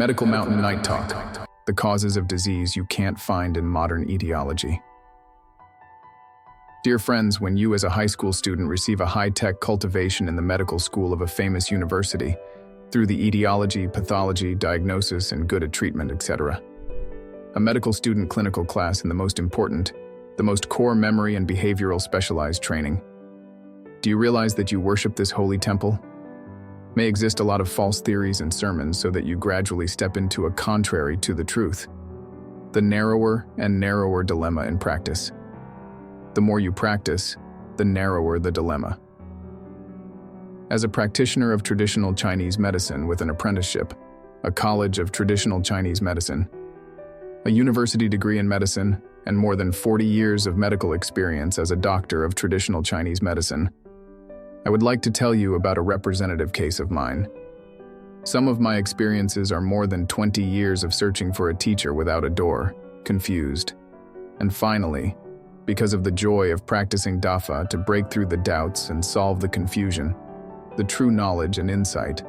Medical Mountain Night Talk. The causes of disease you can't find in modern etiology. Dear friends, when you as a high school student receive a high-tech cultivation in the medical school of a famous university, through the etiology, pathology, diagnosis, and good at treatment, etc. A medical student clinical class in the most important, the most core memory and behavioral specialized training. Do you realize that you worship this holy temple? May exist a lot of false theories and sermons so that you gradually step into a contrary to the truth. The narrower and narrower dilemma in practice. The more you practice, the narrower the dilemma. As a practitioner of traditional Chinese medicine with an apprenticeship, a college of traditional Chinese medicine, a university degree in medicine, and more than 40 years of medical experience as a doctor of traditional Chinese medicine, I would like to tell you about a representative case of mine. Some of my experiences are more than 20 years of searching for a teacher without a door, confused. And finally, because of the joy of practicing Dafa to break through the doubts and solve the confusion, the true knowledge and insight,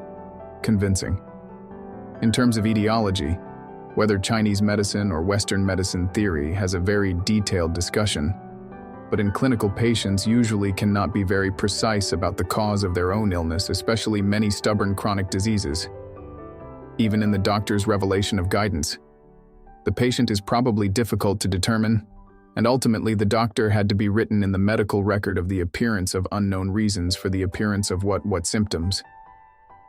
convincing. In terms of etiology, whether Chinese medicine or Western medicine theory has a very detailed discussion, but in clinical patients usually cannot be very precise about the cause of their own illness, especially many stubborn chronic diseases. Even in the doctor's revelation of guidance, the patient is probably difficult to determine, and ultimately the doctor had to be written in the medical record of the appearance of unknown reasons for the appearance of what symptoms.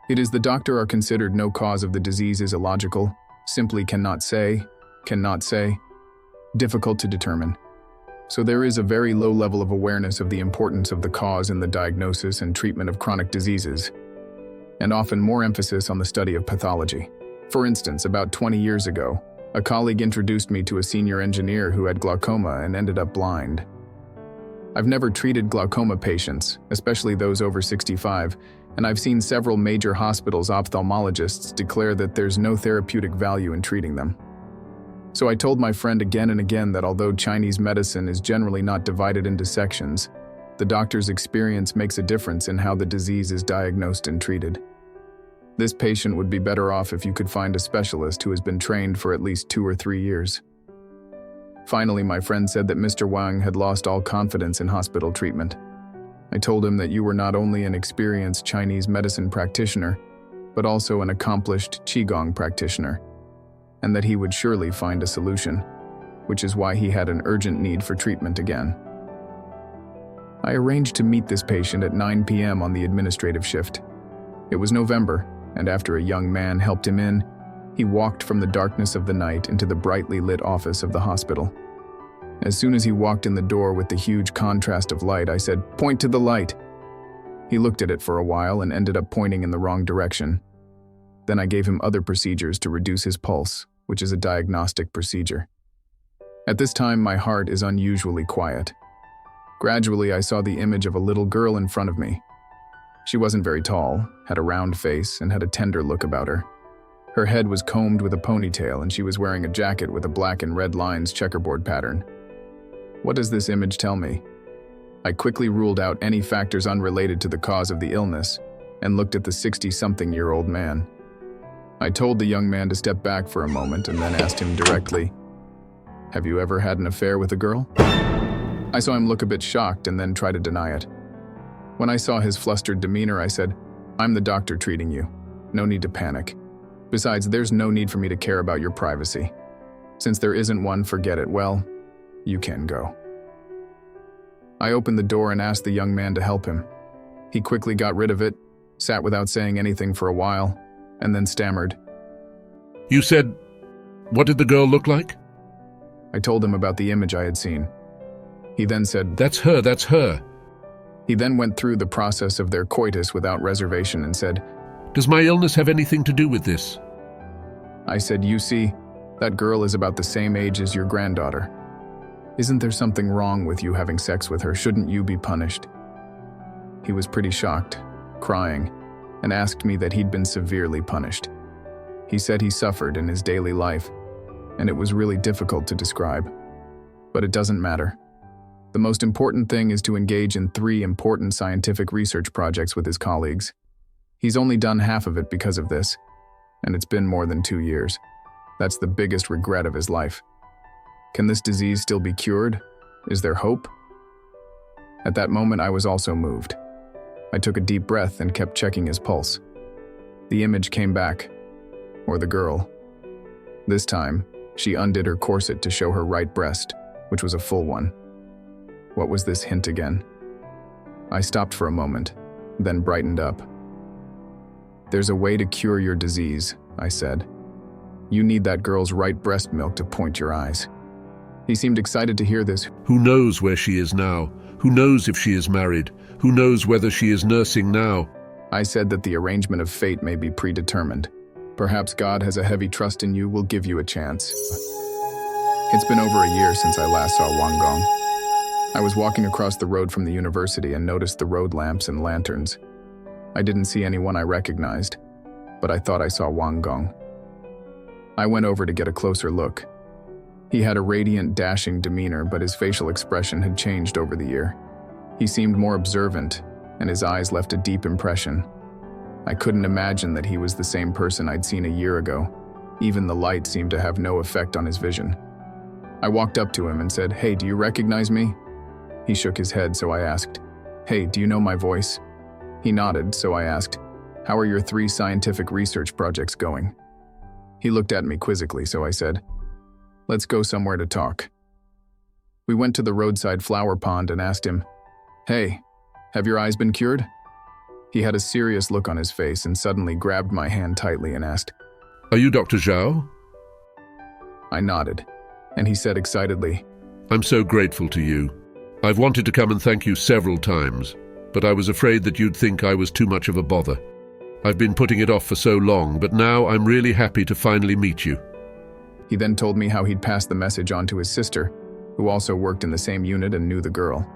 It is the doctor are considered no cause of the disease is illogical, simply cannot say, difficult to determine. So there is a very low level of awareness of the importance of the cause in the diagnosis and treatment of chronic diseases, and often more emphasis on the study of pathology. For instance, about 20 years ago, a colleague introduced me to a senior engineer who had glaucoma and ended up blind. I've never treated glaucoma patients, especially those over 65, and I've seen several major hospitals' ophthalmologists declare that there's no therapeutic value in treating them. So I told my friend again and again that although Chinese medicine is generally not divided into sections, the doctor's experience makes a difference in how the disease is diagnosed and treated. This patient would be better off if you could find a specialist who has been trained for at least 2 or 3 years. Finally, my friend said that Mr. Wang had lost all confidence in hospital treatment. I told him that you were not only an experienced Chinese medicine practitioner, but also an accomplished Qigong practitioner, and that he would surely find a solution, which is why he had an urgent need for treatment again. I arranged to meet this patient at 9 p.m. on the administrative shift. It was November, and after a young man helped him in, he walked from the darkness of the night into the brightly lit office of the hospital. As soon as he walked in the door with the huge contrast of light, I said, "Point to the light." He looked at it for a while and ended up pointing in the wrong direction. Then I gave him other procedures to reduce his pulse, which is a diagnostic procedure. At this time, my heart is unusually quiet. Gradually, I saw the image of a little girl in front of me. She wasn't very tall, had a round face, and had a tender look about her. Her head was combed with a ponytail, and she was wearing a jacket with a black and red lines checkerboard pattern. What does this image tell me? I quickly ruled out any factors unrelated to the cause of the illness and looked at the 60-something-year-old man. I told the young man to step back for a moment and then asked him directly, "Have you ever had an affair with a girl?" I saw him look a bit shocked and then try to deny it. When I saw his flustered demeanor, I said, "I'm the doctor treating you. No need to panic. Besides, there's no need for me to care about your privacy. Since there isn't one, forget it. Well, you can go." I opened the door and asked the young man to help him. He quickly got rid of it, sat without saying anything for a while, and then stammered. "You said, what did the girl look like?" I told him about the image I had seen. He then said, That's her. He then went through the process of their coitus without reservation and said, "Does my illness have anything to do with this?" I said, "You see, that girl is about the same age as your granddaughter. Isn't there something wrong with you having sex with her? Shouldn't you be punished?" He was pretty shocked, crying, and asked me that he'd been severely punished. He said he suffered in his daily life, and it was really difficult to describe. But it doesn't matter. The most important thing is to engage in 3 important scientific research projects with his colleagues. He's only done half of it because of this. and it's been more than 2 years. That's the biggest regret of his life. Can this disease still be cured? Is there hope? At that moment, I was also moved. I took a deep breath and kept checking his pulse. The image came back, or the girl. This time, she undid her corset to show her right breast, which was a full one. What was this hint again? I stopped for a moment, then brightened up. There's a way to cure your disease, I said. You need that girl's right breast milk to point your eyes. He seemed excited to hear this. Who knows where she is now? Who knows if she is married? Who knows whether she is nursing now? I said that the arrangement of fate may be predetermined. Perhaps God has a heavy trust in you, will give you a chance. It's been over a year since I last saw Wang Gong. I was walking across the road from the university and noticed the road lamps and lanterns. I didn't see anyone I recognized, but I thought I saw Wang Gong. I went over to get a closer look. He had a radiant, dashing demeanor, but his facial expression had changed over the year. He seemed more observant, and his eyes left a deep impression. I couldn't imagine that he was the same person I'd seen a year ago. Even the light seemed to have no effect on his vision. I walked up to him and said, "Hey, do you recognize me?" He shook his head, so I asked, "Hey, do you know my voice?" He nodded, so I asked, "How are your 3 scientific research projects going?" He looked at me quizzically, so I said, "Let's go somewhere to talk." We went to the roadside flower pond and asked him, "Hey, have your eyes been cured?" He had a serious look on his face and suddenly grabbed my hand tightly and asked, Are you Dr. Zhao? I nodded, and he said excitedly, I'm so grateful to you. I've wanted to come and thank you several times, but I was afraid that you'd think I was too much of a bother. I've been putting it off for so long, but now I'm really happy to finally meet you. He then told me how he'd passed the message on to his sister, who also worked in the same unit and knew the girl.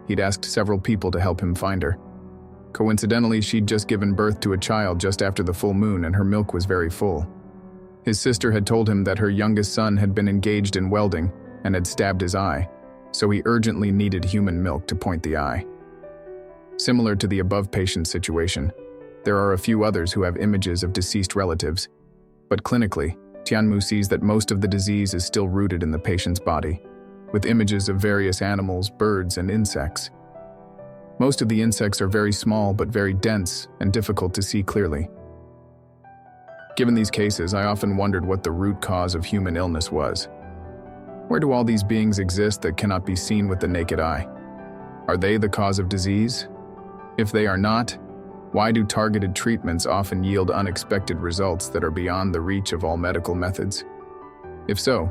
He'd asked several people to help him find her. Coincidentally, she'd just given birth to a child just after the full moon and her milk was very full. His sister had told him that her youngest son had been engaged in welding and had stabbed his eye, so he urgently needed human milk to point the eye. Similar to the above patient's situation, there are a few others who have images of deceased relatives, but clinically, Tianmu sees that most of the disease is still rooted in the patient's body, with images of various animals, birds, and insects. Most of the insects are very small but very dense and difficult to see clearly. Given these cases, I often wondered what the root cause of human illness was. Where do all these beings exist that cannot be seen with the naked eye? Are they the cause of disease? If they are not, why do targeted treatments often yield unexpected results that are beyond the reach of all medical methods? If so,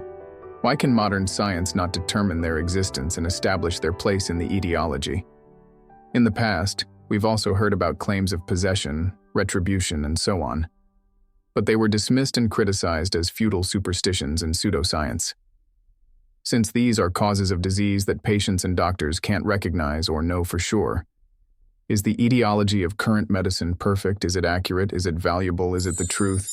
why can modern science not determine their existence and establish their place in the etiology? In the past, we've also heard about claims of possession, retribution, and so on. But they were dismissed and criticized as futile superstitions and pseudoscience. Since these are causes of disease that patients and doctors can't recognize or know for sure, is the etiology of current medicine perfect? Is it accurate? Is it valuable? Is it the truth?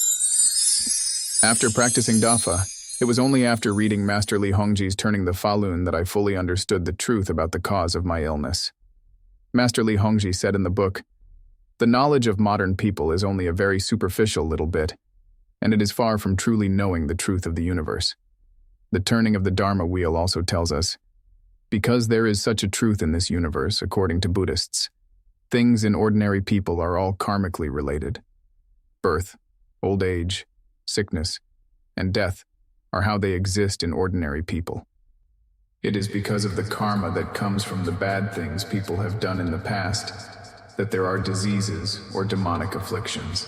After practicing Dafa, it was only after reading Master Li Hongji's Turning the Falun that I fully understood the truth about the cause of my illness. Master Li Hongji said in the book, "The knowledge of modern people is only a very superficial little bit, and it is far from truly knowing the truth of the universe." The turning of the Dharma wheel also tells us, because there is such a truth in this universe, according to Buddhists, things in ordinary people are all karmically related. Birth, old age, sickness, and death are how they exist in ordinary people. It is because of the karma that comes from the bad things people have done in the past that there are diseases or demonic afflictions.